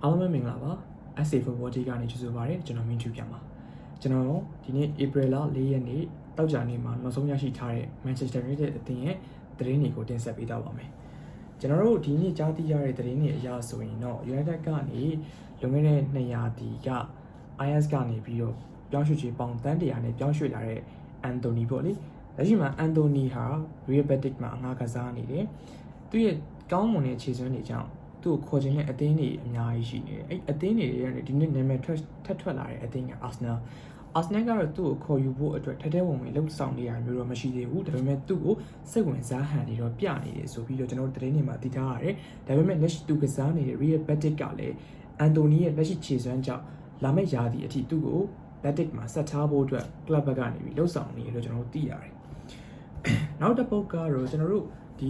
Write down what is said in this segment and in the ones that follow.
အားလုံးပဲမင်္ဂလာပါ SA Football Day ကနေကြိုဆိုပါရစေကျွန်တော်မင်းထူပြန်ပါကျွန်တော်ဒီနေ့ April လ4ရက်နေ့တောက်ကြနေ့မှာနောက်ဆုံးရရှိထားတဲ့ Manchester United အသင်းရဲ့သတင်းတွေကိုတင်ဆက်ပေးတော့ပါမယ်ကျွန်တော်တို့ဒီနေ့ကြားသိရတဲ့သတင်းတွေအရဆိုရင်တော့ United ကနေလွန်ခဲ့တဲ့200တီက IS ကနေပြီးတော့ပြောင်းရွှေ့ချေပေါင်တန်း100နဲ့ပြောင်းရွှေ့လာတဲ့ Anthony ပေါ့လေလက်ရှိမှာ Anthony ဟာ Real Betis မှာအငှားကစားနေတယ်သူရဲ့ကောင်းမွန်တဲ့ခြေစွမ်းတွေကြောင့်သူ့ကိုခေါ်ခြင်းတဲ့အသင်းတွေအများကြီးရှိနေတယ်အဲ့အသင်းတွေကနေဒီနေ့နာမည်ထပ်ထွက်လာတဲ့အသင်းက Arsenal ကတော့သူ့ကိုခေါ်ယူဖို့အတွက်ထဲထဲဝင်ဝင်လှုပ်ဆောင်နေရမျိုးတော့မရှိသေးဘူးဒါပေမဲ့သူ့ကိုစိတ်ဝင်စားဟန်နေတော့ပြနေတယ်ဆိုပြီးတော့ကျွန်တော်တို့သတင်းတွေမှာသိထားရတယ်ဒါပေမဲ့လက်ရှိသူကစားနေတဲ့ Real Betis ကလည်း Anthony ရဲ့လက်ရှိခြေစွမ်းကြောင့်လာမယ့်ရာသီအထိသူ့ကို Betis မှာဆက်ထားဖို့အတွက် club ဘက်ကနေပြီးလှုပ်ဆောင်နေတယ်လို့ကျွန်တော်တို့သိရတယ်နောက်တစ်ပုတ်ကတော့ကျွန်တော်တို့ဒီ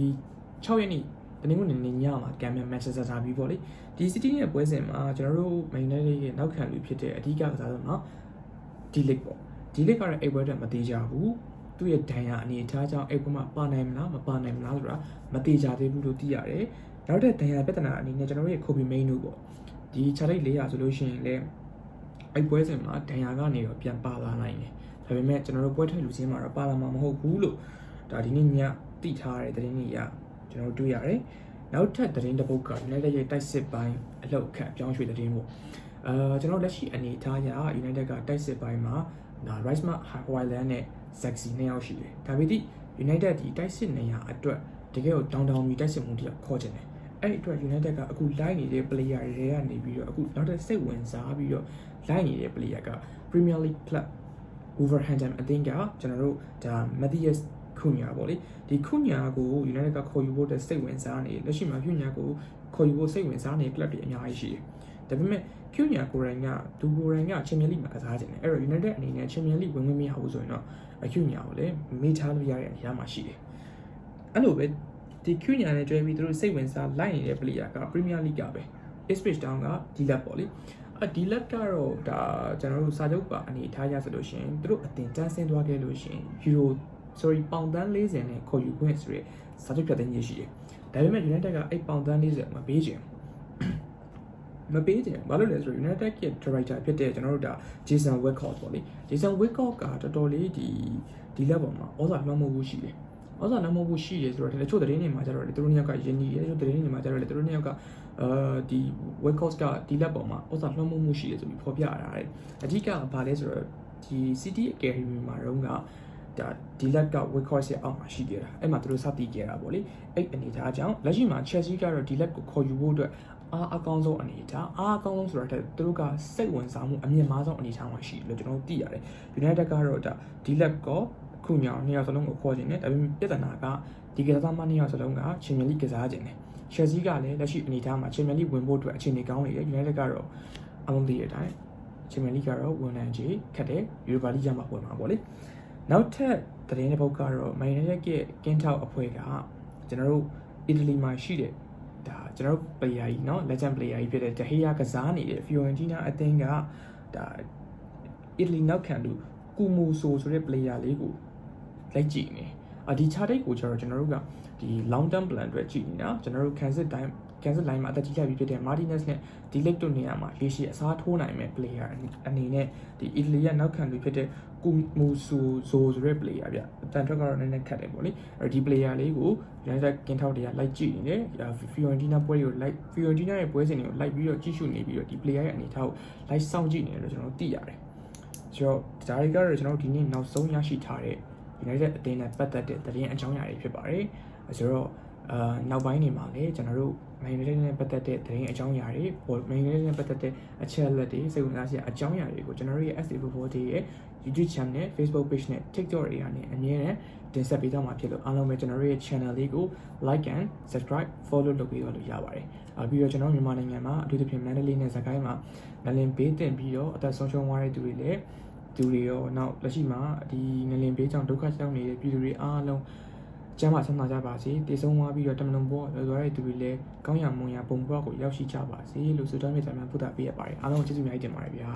6ရက်နေ့တနင်္ဂနွေနေ့ညမှာကမ်မြန်မန်ချက်စတာဒါဘီပေါ့လေဒီ City ရဲ့ပွဲစဉ်မှာကျွန်တော်တို့ Man United ရဲ့နောက်ခံလူဖြစ်တဲ့အဓိကကစားသမားဒီလစ်ပေါ့ဒီလစ်ကတော့အိတ်ပွဲတက်မသေးကြဘူးသူ့ရဲ့ဒဏ်ရာအနေအထားကြောင့်အိတ်ပွဲမှာပါနိုင်မလားမပါနိုင်မလားဆိုတာမသေးကြသေးဘူးလို့သိရတယ်နောက်တဲ့ဒဏ်ရာပြဿနာအနေနဲ့ကျွန်တော်တို့ရဲ့ Kobe Mainoo ပေါ့ဒီခြားလိုက်400ဆိုလို့ရှိရင်လည်းအိတ်ပွဲစဉ်မှာဒဏ်ရာကနေတော့ပြန်ပါလာနိုင်တယ်ဒါပေမဲ့ကျွန်တော်တို့ပွဲထွက်လူချင်းမှာတော့ပါလာမှာမဟုတ်ဘူးလို့ဒါဒီနေ့ညသိထားတဲ့သတင်းတွေအရကျွန်တော်တွေ့ရတယ်နောက်ထပ်သတင်းတစ်ပုဒ်က United ရဲ့တိုက်စစ်ပိုင်းအလောက်အခန့်ပြောင်းရွှေ့သတင်းပေါ့ကျွန်တော်လက်ရှိအနေအထားအရ United ကတိုက်စစ်ပိုင်းမှာRice Mark Haaland နဲ့ Zaxi 2ယောက်ရှိတယ်ဒါပေမဲ့ United ဒီတိုက်စစ်နေရာအတွက်တကယ်ကိုတောင်းပြီးတိုက်စစ်မှုတွေခေါ်ချင်တယ်အဲ့အတွက် United ကအခုလိုက်နေတဲ့ player တွေကနေပြီးတော့အခုနောက်ထပ်စိတ်ဝင်စားပြီးတော့လိုက်နေတဲ့ player က Premier League Club Wolverhampton အသင်းကကျွန်တော်တို့ဒါ Matthiasခုညာပေါ့လေဒီခုညာကို United ကခေါ်ယူဖို့တဲ့စိတ်ဝင်စားနေလက်ရှိမှာခုညာကိုခေါ်ယူဖို့စိတ်ဝင်စားနေတဲ့ club တွေအများကြီးရှိတယ်ဒါပေမဲ့ခုညာကိုရိုင်းကသူကိုရိုင်းက Champions League မှာကစားနေတယ်အဲ့တော့ United အနေနဲ့ Champions League ဝင်ခွင့်မရဘူးဆိုရင်တော့ခုညာကိုလည်းမေ့ထားလို့ရတဲ့အနေအထားမှာရှိတယ်အဲ့လိုပဲဒီခုညာနဲ့တွဲပြီးသူတို့စိတ်ဝင်စားလိုက်နေတဲ့ player က Premier League ကပဲ Ipswich Town ကဒီလက်ပေါ့လေဒီလက်ကတော့ဒါကျွန်တော်တို့စာချုပ်ပါအနေထားရဆိုလို့ရှိရင်သူတို့အတင်တန်းဆင်းသွားခဲ့လို့ရှိရင် Euroပေါင်တန်း40နဲ့ခေါ်ယူခွင့်ဆိုရဲစာချုပ်ဖြတ်သိမ်းရေးရှိတယ်။ဒါပေမဲ့ United ကအဲ့ပေါင်တန်း40မပေးချင်ဘာလို့လဲဆိုတော့ United ရဲ့ director ဖြစ်တဲ့ကျွန်တော်တို့ဒါ Jason Whitcock ပေါ့လေ Jason Whitcock ကတော်တော်လေးဒီ level မှာဩဇာလွှမ်းမိုးမှုရှိတယ်။ဩဇာလွှမ်းမိုးမှုရှိတယ်ဆိုတော့တချို့သတင်းတွေမှာကျတော့လေသူတို့နှစ်ယောက်ကယဉ်ညီတယ်တချို့သတင်းတွေမှာကျတော့လေသူတို့နှစ်ယောက်ကဒီ Whitcock ကဒီ level မှာဩဇာလွှမ်းမိုးမှုရှိတယ်ဆိုပြီးဖော်ပြရတာတယ်။အဓိကဘာလဲဆိုတော့ဒီ City Academy မှာတော့ကဒါဒီလက်က Whitcock ရဲ့အောက်မှာရှိခဲ့တာအဲ့မှာသူတို့စတင်ခဲ့တာပေါ့လေအဲ့အနေထားကြောင့်လက်ရှိမှာ Chelsea ကတော့ဒီလက်ကိုခေါ်ယူဖို့အတွက်အားအကောင်းဆုံးအနေထားအားအကောင်းဆုံးဆိုတာသူတို့ကစိတ်ဝင်စားမှုအမြင့်မားဆုံးအနေထားမှာရှိတယ်လို့ကျွန်တော်တို့သိရတယ် United ကတော့ဒါဒီလက်ကိုခုညောင်2ယောက်စလုံးကိုခေါ်ခြင်းနဲ့ဒါပေမဲ့ပြဿနာကဒီကစားသမား2ယောက်စလုံးက Champions League ကစားခြင်းနဲ့ Chelsea ကလည်းလက်ရှိအနေထားမှာ Champions League ဝင်ဖို့အတွက်အခြေအနေကောင်းနေတယ် United ကတော့အလုံးသေးတဲ့အတိုင်း Champions League ကတော့ဝင်နိုင်ခြေခက်တယ် Europa League မှာဝင်မှာပေါ့လေနောက်ထပ်သတင်းတစ်ပုဒ်ကတော့ Man United ရဲ့ကင်းထောက်အဖွဲ့ကကျွန်တော်တို့အီတလီမှာရှိတဲ့ဒါကျွန်တော်တို့ player ကြီးเนาะ legend player ကြီးဖြစ်တဲ့ De Gea ကစားနေတဲ့ Fiorentina အသင်းကဒါအီတလီနောက်ခံလူကူမူဆိုတဲ့ player လေးကိုလိုက်ကြည့်နေဒီ chart ကိုကျတော့ကျွန်တော်တို့ကဒီ long term plan အတွက်ကြည့်နေတာကျွန်တော်တို့ cancel line မှာအသက်ကြီးလိုက်ပြီးဖြစ်တဲ့ Martinez နဲ့ဒီ leg တို့နေရာမှာရေရှည်အစားထိုးနိုင်မဲ့ player အနေနဲ့ဒီအီတလီရဲ့နောက်ခံလူဖြစ်တဲ့ကူမူဆိုဆိုတဲ့ player ဗျအတန်ထွက်ကတော့နည်းနည်းခက်တယ်ပေါ့လေဒီ player လေးကို United ကင်းထောက်တွေကလိုက်ကြည့်နေတယ် Fiorentina ပွဲတွေကိုလိုက် Fiorentina ရဲ့ပွဲစဉ်တွေကိုလိုက်ပြီးတော့ကြည့်ရှုနေပြီးတော့ဒီ player ရဲ့အနေထားကိုလိုက်စောင့်ကြည့်နေတယ်လို့ကျွန်တော်တို့သိရတယ်ဆိုတော့ဒါတွေကတော့ကျွန်တော်တို့ဒီနေ့နောက်ဆုံးရရှိထားတဲ့ United အသင်းနဲ့ပတ်သက်တဲ့သတင်းအကြောင်းအရာတွေဖြစ်ပါတယ်ဆိုတော့နောက်ပိုင်းနေမှာလည်းကျွန်တော်တို့ Man United နဲ့ပတ်သက်တဲ့သတင်းအကြောင်းအရာတွေ Man United နဲ့ပတ်သက်တဲ့အချက်အလက်တွေစိတ်ဝင်စားစရာအကြောင်းအရာတွေကိုကျွန်တော်တို့ရဲ့ SA Football Day ရဲ့ YouTube channel နဲ့ Facebook page နဲ့ TikTok တွေကနေအမြဲတမ်းတင်ဆက်ပေးသွားမှာဖြစ်လို့အားလုံးပဲကျွန်တော်တို့ရဲ့ channel လေးကို like and subscribe follow လုပ်ပေးလို့ရပါတယ်ပြီးတော့ကျွန်တော်မြန်မာနိုင်ငံမှာအထူးသဖြင့်မန္တလေးနဲ့စကိုင်းမှာငလင်ဘေးတင်ပြီးတော့အသက်ဆုံးရှုံးသွားတဲ့သူတွေလည်းသူတွေရောနောက်လက်ရှိမှာဒီငလင်ဘေးကြောင့်ဒုက္ခရောက်နေတဲ့ပြည်သူတွေအားလုံးကျမ်းမာချမ်းသာကြပါစေတည်ဆုံးသွားပြီးတော့တမန်တော်ဘောလွယ်သွားတဲ့သူတွေလည်းကောင်းရမွန်ရပုံပွားကိုရောက်ရှိကြပါစေလို့ဆုတောင်းမေတ္တာများပို့သပေးရပါတယ်အားလုံးကျေးဇူးများတင်ပါတယ်ဗျာ